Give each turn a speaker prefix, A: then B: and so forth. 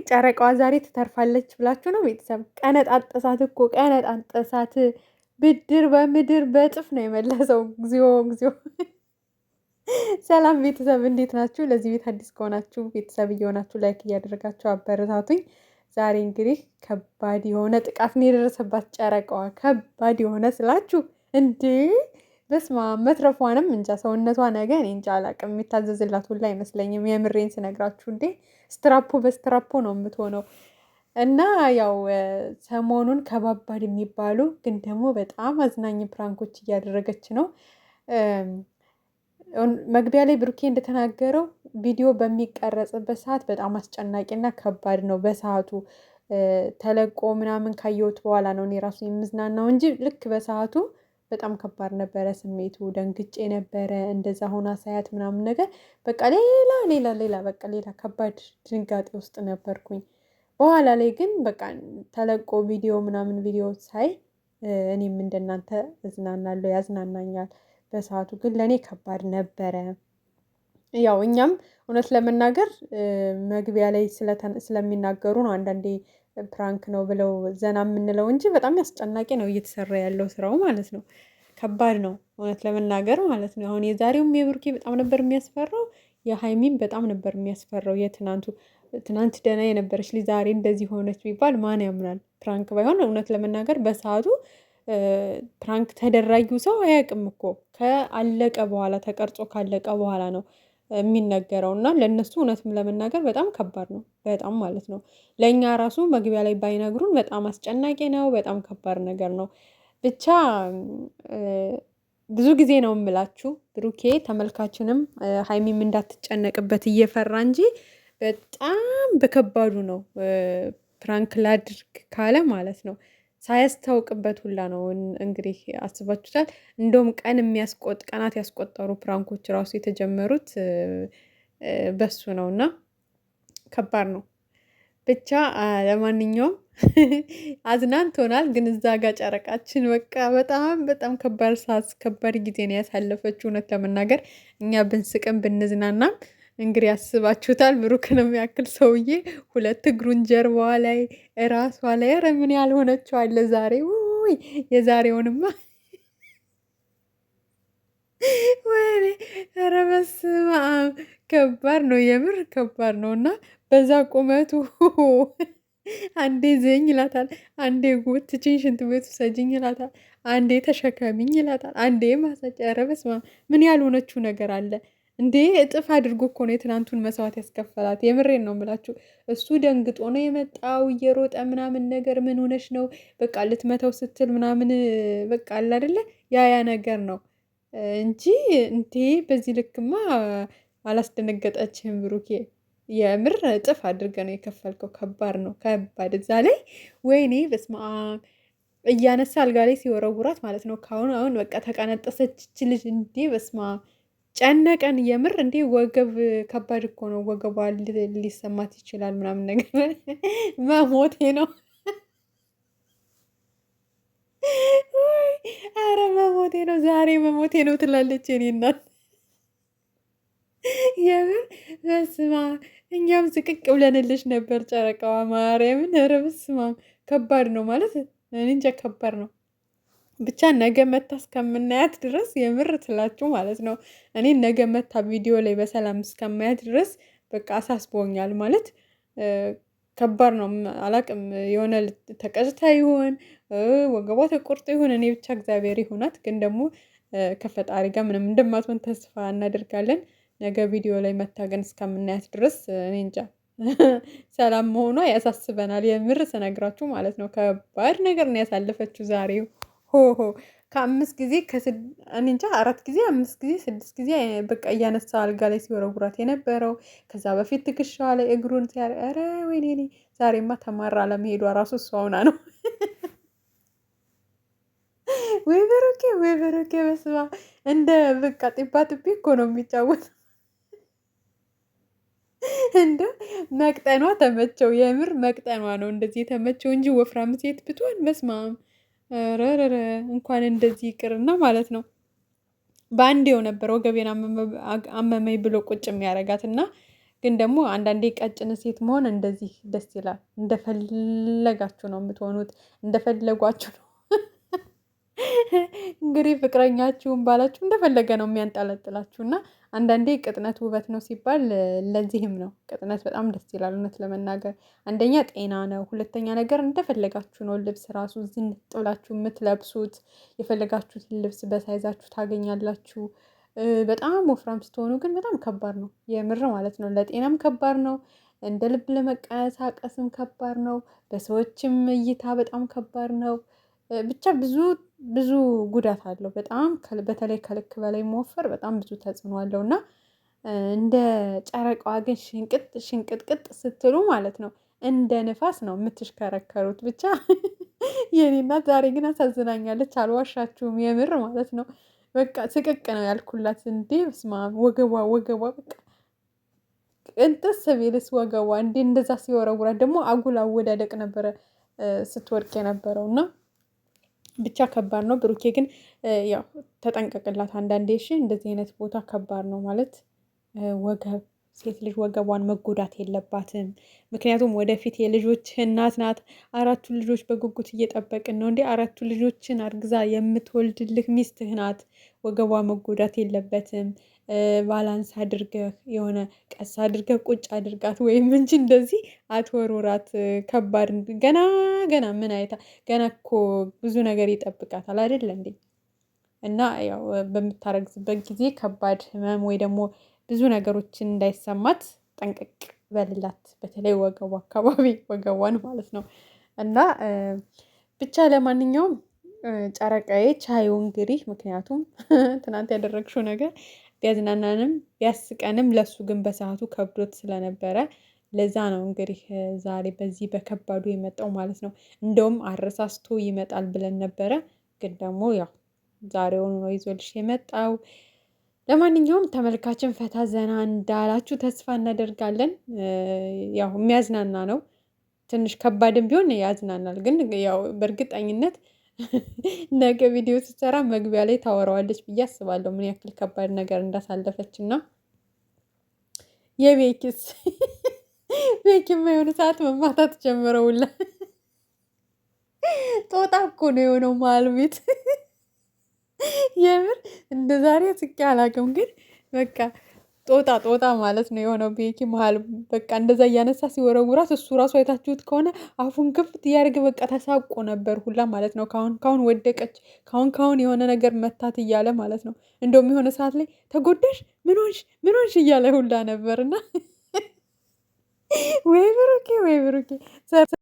A: ጨረቃዋ ዛሬ ትተርፋለች ብላችሁ ነው ቤተሰብ? ቀነጣጠሳት እኮ ቀነጣጠሳት። ብድር በምድር በእጥፍ ነው የመለሰው። እግዚኦ እግዚኦ። ሰላም ቤተሰብ እንዴት ናችሁ? ለዚህ ቤት አዲስ ከሆናችሁ ቤተሰብ እየሆናችሁ ላይክ እያደረጋችሁ አበረታቱኝ። ዛሬ እንግዲህ ከባድ የሆነ ጥቃት ነው የደረሰባት ጨረቃዋ። ከባድ የሆነ ስላችሁ እንዴ በስማ መትረፏንም እንጃ ሰውነቷ ነገ እኔ እንጃ አላቅም። የሚታዘዝላት ሁላ አይመስለኝም። የምሬን ስነግራችሁ እንዴ ስትራፖ በስትራፖ ነው የምትሆነው። እና ያው ሰሞኑን ከባባድ የሚባሉ ግን ደግሞ በጣም አዝናኝ ፕራንኮች እያደረገች ነው። መግቢያ ላይ ብሩኬ እንደተናገረው ቪዲዮ በሚቀረጽበት ሰዓት በጣም አስጨናቂና ከባድ ነው። በሰዓቱ ተለቆ ምናምን ካየሁት በኋላ ነው እኔ ራሱ የምዝናናው እንጂ ልክ በሰዓቱ በጣም ከባድ ነበረ ስሜቱ። ደንግጬ ነበረ እንደዛ ሆና ሳያት ምናምን ነገር በቃ ሌላ በቃ ሌላ ከባድ ድንጋጤ ውስጥ ነበርኩኝ። በኋላ ላይ ግን በቃ ተለቆ ቪዲዮ ምናምን ቪዲዮ ሳይ እኔም እንደናንተ እዝናናለሁ፣ ያዝናናኛል። በሰዓቱ ግን ለእኔ ከባድ ነበረ። ያው እኛም እውነት ለመናገር መግቢያ ላይ ስለሚናገሩ ነው አንዳንዴ ፕራንክ ነው ብለው ዘና የምንለው እንጂ በጣም አስጨናቂ ነው እየተሰራ ያለው ስራው ማለት ነው። ከባድ ነው እውነት ለመናገር ማለት ነው። አሁን የዛሬውም የብሩኬ በጣም ነበር የሚያስፈራው፣ የሀይሚም በጣም ነበር የሚያስፈራው። ትናንት ደህና የነበረች ልጅ ዛሬ እንደዚህ ሆነች ቢባል ማን ያምናል? ፕራንክ ባይሆን እውነት ለመናገር በሰዓቱ ፕራንክ ተደራጊው ሰው አያውቅም እኮ ከአለቀ በኋላ ተቀርጾ ካለቀ በኋላ ነው የሚነገረው። እና ለእነሱ እውነትም ለመናገር በጣም ከባድ ነው፣ በጣም ማለት ነው። ለእኛ ራሱ መግቢያ ላይ ባይነግሩን በጣም አስጨናቂ ነው፣ በጣም ከባድ ነገር ነው። ብቻ ብዙ ጊዜ ነው የምላችሁ ብሩኬ ተመልካችንም ሀይሚም እንዳትጨነቅበት እየፈራ እንጂ በጣም በከባዱ ነው ፕራንክ ላድርግ ካለ ማለት ነው ሳያስታውቅበት ሁላ ነው። እንግዲህ አስባችሁታል። እንደውም ቀናት ያስቆጠሩ ፕራንኮች ራሱ የተጀመሩት በሱ ነው እና ከባድ ነው። ብቻ ለማንኛውም አዝናንቶናል። ግን እዛ ጋር ጨረቃችን በቃ በጣም በጣም ከባድ ሰዓት ከባድ ጊዜ ነው ያሳለፈችው። እውነት ለመናገር እኛ ብንስቅም ብንዝናናም እንግዲህ ያስባችሁታል። ብሩክን የሚያክል ሰውዬ ሁለት እግሩን ጀርባዋ ላይ እራሷ ላይ ኧረ ምን ያልሆነችው አለ ዛሬ። ውይ የዛሬውንማ ወይኔ ኧረ በስመ አብ ከባድ ነው፣ የምር ከባድ ነው። እና በዛ ቁመቱ አንዴ ዘኝ ይላታል፣ አንዴ ጎትችኝ ሽንት ቤቱ ሰጅኝ ይላታል፣ አንዴ ተሸከሚኝ ይላታል፣ አንዴ ማሳጭ። ኧረ በስመ አብ ምን ያልሆነችው ነገር አለ እንዴ? እጥፍ አድርጎ እኮ ነው የትናንቱን መስዋዕት ያስከፈላት። የምሬን ነው የምላችሁ። እሱ ደንግጦ ነው የመጣው እየሮጠ ምናምን ነገር ምን ሆነች ነው በቃ ልትመታው ስትል ምናምን በቃ አለ አይደለ ያ ነገር ነው እንጂ እንዴ በዚህ ልክማ አላስደነገጠችህም ብሩኬ። የምር እጥፍ አድርገ ነው የከፈልከው። ከባድ ነው ከባድ። እዛ ላይ ወይኔ በስመ አብ እያነሳ አልጋ ላይ ሲወረውራት ማለት ነው። አሁን በቃ ተቀነጠሰች ልጅ እንዴ በስመ አብ ጨነቀን የምር እንዴ። ወገብ ከባድ እኮ ነው። ወገቧ ሊሰማት ይችላል ምናምን ነገር መሞቴ ነው። አረ መሞቴ ነው ዛሬ መሞቴ ነው ትላለች የኔ እናት። የምር በስመ አብ እኛም ዝቅቅ ብለንልሽ ነበር ጨረቃዋ ማርያምን። ኧረ በስመ አብ ከባድ ነው ማለት እኔ እንጃ ከባድ ነው። ብቻ ነገ መታ እስከምናያት ድረስ የምር ትላችሁ ማለት ነው። እኔ ነገ መታ ቪዲዮ ላይ በሰላም እስከማያት ድረስ በቃ አሳስቦኛል ማለት ከባድ ነው። አላቅም የሆነ ተቀጭታ ይሆን ወገቧ ተቆርጦ ይሆን እኔ ብቻ እግዚአብሔር ይሆናት። ግን ደግሞ ከፈጣሪ ጋር ምንም እንደማትሆን ተስፋ እናደርጋለን። ነገ ቪዲዮ ላይ መታገን እስከምናያት ድረስ እኔ እንጃ ሰላም መሆኗ ያሳስበናል። የምር ስነግራችሁ ማለት ነው። ከባድ ነገር ነው ያሳለፈችው ዛሬው። ሆሆ ከ5 ጊዜ እኔ እንጃ 4 ጊዜ 5 ጊዜ 6 ጊዜ በቃ እያነሳ አልጋ ላይ ሲወረውራት የነበረው። ከዛ በፊት ትከሻዋ ላይ እግሩን ኧረ ወይኔ ዛሬማ ተማራ ለመሄዷ ራሱ እሷ ሆና ነው። ወይ በሮኬ በስመ አብ እንደ በቃ ጢባ ጥቤ እኮ ነው የሚጫወት። እንደ መቅጠኗ ተመቸው፣ የምር መቅጠኗ ነው እንደዚህ የተመቸው እንጂ ወፍራም ሴት ብትሆን በስመ አብ ረረረ እንኳን እንደዚህ ይቅርና ማለት ነው። በአንዴው ነበር ወገቤን አመመኝ ብሎ ቁጭ የሚያደርጋት እና ግን ደግሞ አንዳንዴ ቀጭን ሴት መሆን እንደዚህ ደስ ይላል። እንደፈለጋችሁ ነው የምትሆኑት፣ እንደፈለጓችሁ ነው እንግዲህ ፍቅረኛችሁን ባላችሁ እንደፈለገ ነው የሚያንጠለጥላችሁ። እና አንዳንዴ ቅጥነት ውበት ነው ሲባል ለዚህም ነው። ቅጥነት በጣም ደስ ይላል እውነት ለመናገር አንደኛ ጤና ነው፣ ሁለተኛ ነገር እንደፈለጋችሁ ነው። ልብስ ራሱ ዝንጥ ብላችሁ የምትለብሱት የፈለጋችሁትን ልብስ በሳይዛችሁ ታገኛላችሁ። በጣም ወፍራም ስትሆኑ ግን በጣም ከባድ ነው የምር ማለት ነው። ለጤናም ከባድ ነው፣ እንደ ልብ ለመቀሳቀስም ከባድ ነው፣ በሰዎችም እይታ በጣም ከባድ ነው። ብቻ ብዙ ብዙ ጉዳት አለው። በጣም በተለይ ከልክ በላይ መወፈር በጣም ብዙ ተጽዕኖ አለው እና እንደ ጨረቃዋ ግን ሽንቅጥ ሽንቅጥቅጥ ስትሉ ማለት ነው እንደ ንፋስ ነው የምትሽከረከሩት። ብቻ የኔ እናት ዛሬ ግን አሳዝናኛለች፣ አልዋሻችሁም የምር ማለት ነው። በቃ ስቅቅ ነው ያልኩላት። እንዴ በስመ አብ ወገቧ ወገቧ በቃ ቅንጥስ ቢልስ ወገቧ እንዴ እንደዛ ሲወረውራት ደግሞ አጉል አወዳደቅ ነበረ ስትወድቅ የነበረው እና ብቻ ከባድ ነው። ብሩኬ ግን ያው ተጠንቀቅላት አንዳንዴ እሺ። እንደዚህ አይነት ቦታ ከባድ ነው ማለት ወገብ ሴት ልጅ ወገቧን መጎዳት የለባትም። ምክንያቱም ወደፊት የልጆች እናት ናት። 4ቱን ልጆች በጉጉት እየጠበቅን ነው። እንዴ 4ቱን ልጆችን አርግዛ የምትወልድልህ ሚስትህ ናት። ወገቧ መጎዳት የለበትም። ባላንስ አድርገህ የሆነ ቀስ አድርገህ ቁጭ አድርጋት ወይም እንጂ እንደዚህ አትወርውራት። ከባድ ገና ገና ምን አይታ ገና እኮ ብዙ ነገር ይጠብቃታል አይደለ እንዴ? እና ያው በምታረግዝበት ጊዜ ከባድ ህመም ወይ ደግሞ ብዙ ነገሮችን እንዳይሰማት ጠንቀቅ በልላት። በተለይ ወገቧ አካባቢ ወገቧን ማለት ነው። እና ብቻ ለማንኛውም ጨረቃዬ ቻዩ እንግዲህ ምክንያቱም ትናንት ያደረግሽው ነገር ቢያዝናናንም ቢያስቀንም ለሱ ግን በሰዓቱ ከብዶት ስለነበረ ለዛ ነው እንግዲህ ዛሬ በዚህ በከባዱ የመጣው ማለት ነው። እንደውም አረሳስቶ ይመጣል ብለን ነበረ፣ ግን ደግሞ ያው ዛሬውኑ ነው ይዞልሽ የመጣው። ለማንኛውም ተመልካችን ፈታ ዘና እንዳላችሁ ተስፋ እናደርጋለን። ያው የሚያዝናና ነው። ትንሽ ከባድም ቢሆን ያዝናናል። ግን ያው በእርግጠኝነት ነገ ቪዲዮ ስትሰራ መግቢያ ላይ ታወራዋለች ብዬ አስባለሁ ምን ያክል ከባድ ነገር እንዳሳለፈች እና የቤኪስ ቤኪማ የሆነ ሰዓት መማታት ጀምረውላ ጦጣ እኮ ነው የሆነው መሀል ቤት የምር እንደ ዛሬ ስቄ አላውቅም። ግን በቃ ጦጣ ጦጣ ማለት ነው የሆነው ቤኪ መሀል በቃ እንደዛ እያነሳ ሲወረውራት እሱ ራሱ አይታችሁት ከሆነ አፉን ክፍት እያደረገ በቃ ተሳቆ ነበር ሁላ ማለት ነው። ካሁን ወደቀች፣ ካሁን የሆነ ነገር መታት እያለ ማለት ነው። እንደውም የሆነ ሰዓት ላይ ተጎዳሽ ምን ሆንሽ እያለ ሁላ ነበር እና ወይ ብሩኬ